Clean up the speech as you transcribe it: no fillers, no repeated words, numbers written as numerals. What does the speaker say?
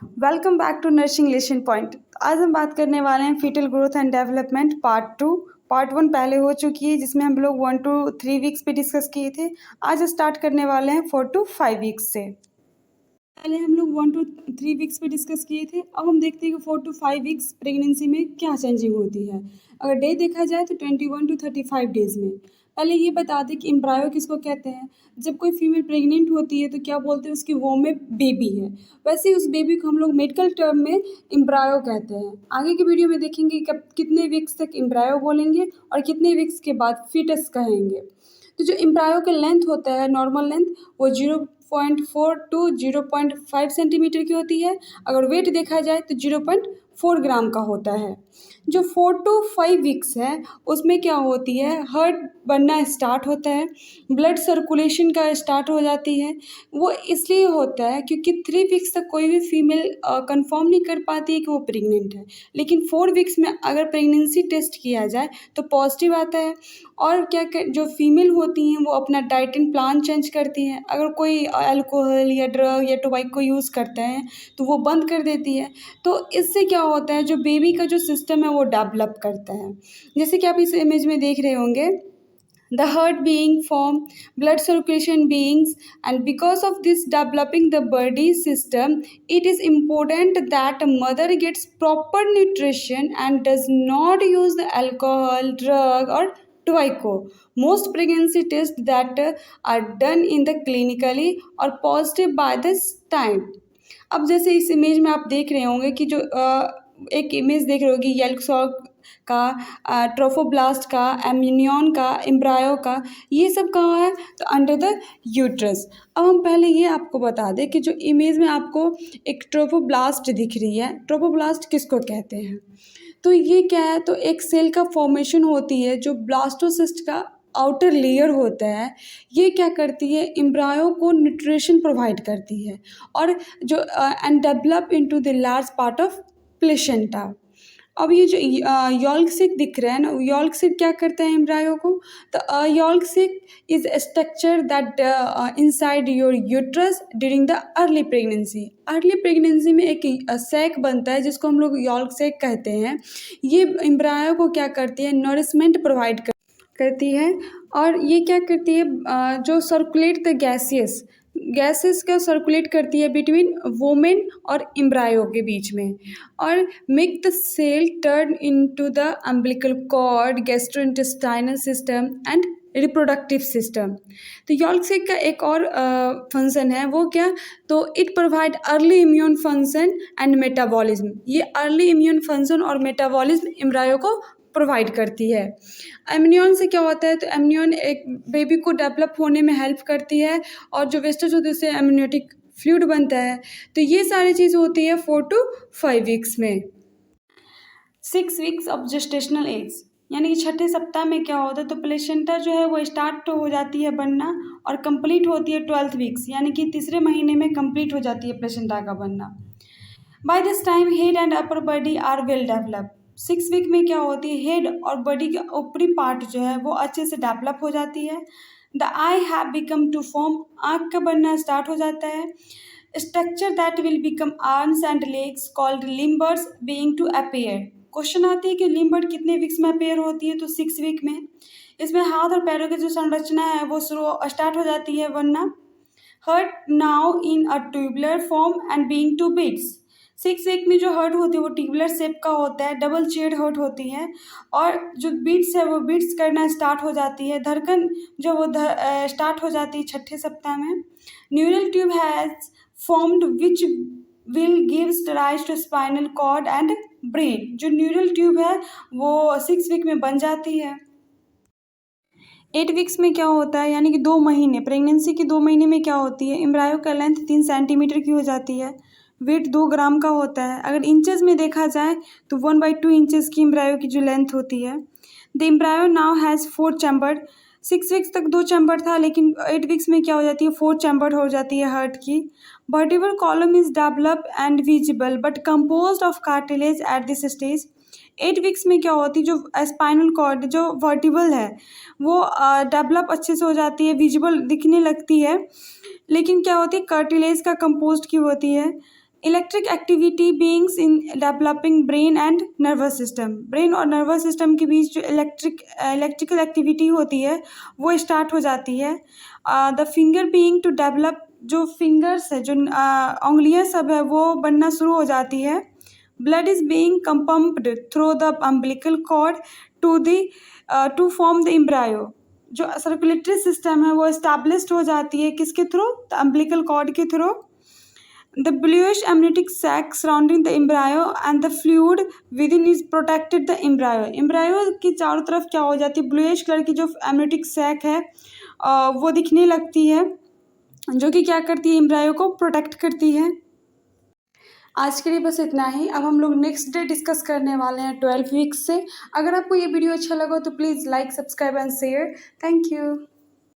Welcome back to nursing lesson point. आज हम बात करने वाले हैं fetal growth and development part 1 पहले हो चुकी है, जिसमें हम लोग 1 to 3 वीक्स पे डिस्कस किए थे। आज स्टार्ट करने वाले हैं 4 to 5 वीक्स से। पहले हम लोग 1 to 3 वीक्स पे डिस्कस किए थे। अब हम देखते हैं कि 4 to 5 वीक्स प्रेगनेंसी में क्या चेंजिंग होती है। अगर डे देखा जाए तो 21 to 35 डेज में। पहले ये बता दें कि एम्ब्रायो किसको कहते हैं। जब कोई फीमेल प्रेग्नेंट होती है तो क्या बोलते हैं, उसकी वोम में बेबी है। वैसे ही उस बेबी को हम लोग मेडिकल टर्म में एम्ब्रायो कहते हैं। आगे की वीडियो में देखेंगे कब कितने वीक्स तक एम्ब्रायो बोलेंगे और कितने वीक्स के बाद फीटस कहेंगे। तो जो एम्ब्रायो का लेंथ होता है, नॉर्मल लेंथ, वो 0.4 to 0.5 सेंटीमीटर की होती है। अगर वेट देखा जाए तो 0.4 ग्राम का होता है। जो 4 to 5 वीक्स है उसमें क्या होती है, हार्ट बनना स्टार्ट होता है, ब्लड सर्कुलेशन का स्टार्ट हो जाती है। वो इसलिए होता है क्योंकि 3 वीक्स तक कोई भी फीमेल कंफर्म नहीं कर पाती है कि वो प्रेग्नेंट है, लेकिन 4 वीक्स में अगर प्रेगनेंसी टेस्ट किया जाए तो पॉजिटिव आता है। और जो फीमेल होती हैं वो अपना डाइट एंड प्लान चेंज करती हैं। अगर कोई अल्कोहल या ड्रग या टोबैको यूज़ करते हैं तो वो बंद कर देती है। तो इससे क्या होता है, जो बेबी का जो सिस्टम है वो डेवलप करता है। जैसे कि आप इस इमेज में देख रहे होंगे, the heart being formed, blood circulation beings, and because of this developing the body system, it is important that mother gets proper nutrition and does not use the alcohol, drug or tobacco. Most pregnancy tests that are done in the clinically are positive by this time. अब जैसे इस image में आप देख रहे होंगे कि जो एक इमेज देख रहे होगी येल्क का, ट्रोफोब्लास्ट का, एम्नियन का, एम्ब्रायो का, ये सब कहाँ है तो अंडर द यूट्रस। अब हम पहले ये आपको बता दें कि जो इमेज में आपको एक ट्रोफोब्लास्ट दिख रही है, ट्रोफोब्लास्ट किसको कहते हैं। तो ये क्या है, तो एक सेल का फॉर्मेशन होती है जो ब्लास्टोसिस्ट का आउटर लेयर होता है। ये क्या करती है, एम्ब्रायो को न्यूट्रिशन प्रोवाइड करती है और जो and develop into the large part of placenta. अब ये जो यॉल्क सिक दिख रहा है ना, यॉल्क सिक क्या करता है एम्ब्रायो को, तो yolk sac is structure that inside your uterus during the early pregnancy. Early pregnancy में एक सैक बनता है जिसको हम लोग यॉल्क सैक कहते हैं। ये एम्ब्रायो को क्या करती है, नरिशमेंट प्रोवाइड करती है। और ये क्या करती है, जो सर्कुलेट द गैसेस का सर्कुलेट करती है बिटवीन वोमेन और एम्ब्रायो के बीच में, और make the cell turn into the umbilical cord, gastrointestinal system and reproductive system. तो यॉल्क सैक का एक और फंक्शन है, वो क्या, तो it provide early immune function and metabolism. ये अर्ली इम्यून फंक्शन और मेटाबॉलिज्म एम्ब्रायो को प्रोवाइड करती है। एम्नियन से क्या होता है, तो एम्नियन एक बेबी को डेवलप होने में हेल्प करती है और जो वेस्टेज होते हैं उससे एम्नियोटिक फ्लूइड बनता है। तो ये सारी चीज़ होती है 4 to 5 वीक्स में। 6 वीक्स ऑफ जेस्टेशनल एज, यानी कि छठे सप्ताह में क्या होता है, तो प्लेसेंटा जो है वो स्टार्ट हो जाती है बनना और कंप्लीट होती है 12th वीक्स, यानी कि तीसरे महीने में कंप्लीट हो जाती है प्लेसेंटा का बनना। By this time head and upper body are well develop. 6 week में क्या होती है, हेड और बॉडी का ऊपरी पार्ट जो है वो अच्छे से डेवलप हो जाती है। The eye have become to form, आँख का बनना स्टार्ट हो जाता है। Structure that will become arms and legs called limbers being to appear. Question आती है कि लिम्बर कितने वीक्स में अपेयर होती है, तो 6 वीक में। इसमें हाथ और पैरों की जो संरचना है वो स्टार्ट हो जाती है बनना। Heart now in a tubular form and being to beats. 6 week में जो हर्ट होती है वो ट्यूबुलर शेप का होता है, डबल चेड हर्ट होती है, और जो बीट्स है वो बीट्स करना स्टार्ट हो जाती है। धड़कन जो वो स्टार्ट हो जाती है छठे सप्ताह में। Neural tube has formed which will gives rise to spinal cord and brain. जो न्यूरल ट्यूब है वो 6 वीक में बन जाती है। 8 वीक्स में क्या होता है, यानी कि 2 महीने, प्रेगनेंसी के 2 महीने में क्या होती है, एम्ब्रायो का लेंथ 3 सेंटीमीटर की हो जाती है, वेट 2 ग्राम का होता है। अगर इंचेस में देखा जाए तो 1/2 इंचेस की एम्ब्रायो की जो लेंथ होती है। The embryo now has 4 chamber. 6 weeks तक 2 चैम्बर था, लेकिन 8 वीक्स में क्या हो जाती है, 4 चैम्बर हो जाती है हार्ट की। Vertebral column is develop and visible but composed of cartilage at this stage. 8 weeks में क्या होती है, जो स्पाइनल कॉर्ड जो वर्टिबल है वो डेवलप अच्छे से हो जाती है, विजिबल दिखने लगती है, लेकिन क्या होती है, कार्टिलेज का कंपोज्ड की होती है। Electric activity beings in developing brain and nervous system. Brain और नर्वस सिस्टम के बीच जो इलेक्ट्रिकल एक्टिविटी होती है वो स्टार्ट हो जाती है। The finger being to develop, जो फिंगर्स है, जो उंगलियां सब है वो बनना शुरू हो जाती है। Blood is being pumped through the umbilical cord to form the embryo. जो सर्कुलेटरी सिस्टम है वो इस्टेब्लिश्ड हो जाती है किसके थ्रू? द अम्बिलिकल कॉर्ड के through. The bluish amniotic sac surrounding the embryo and the fluid within is protected the embryo। Embryo की चारों तरफ क्या हो जाती है? ब्लूइश कलर की जो amniotic sac है वो दिखने लगती है, जो कि क्या करती है? एम्ब्रायो को प्रोटेक्ट करती है। आज के लिए बस इतना ही। अब हम लोग नेक्स्ट डे डिस्कस करने वाले हैं 12 वीक्स से। अगर आपको ये वीडियो अच्छा लगा तो please like, subscribe and share. Thank you.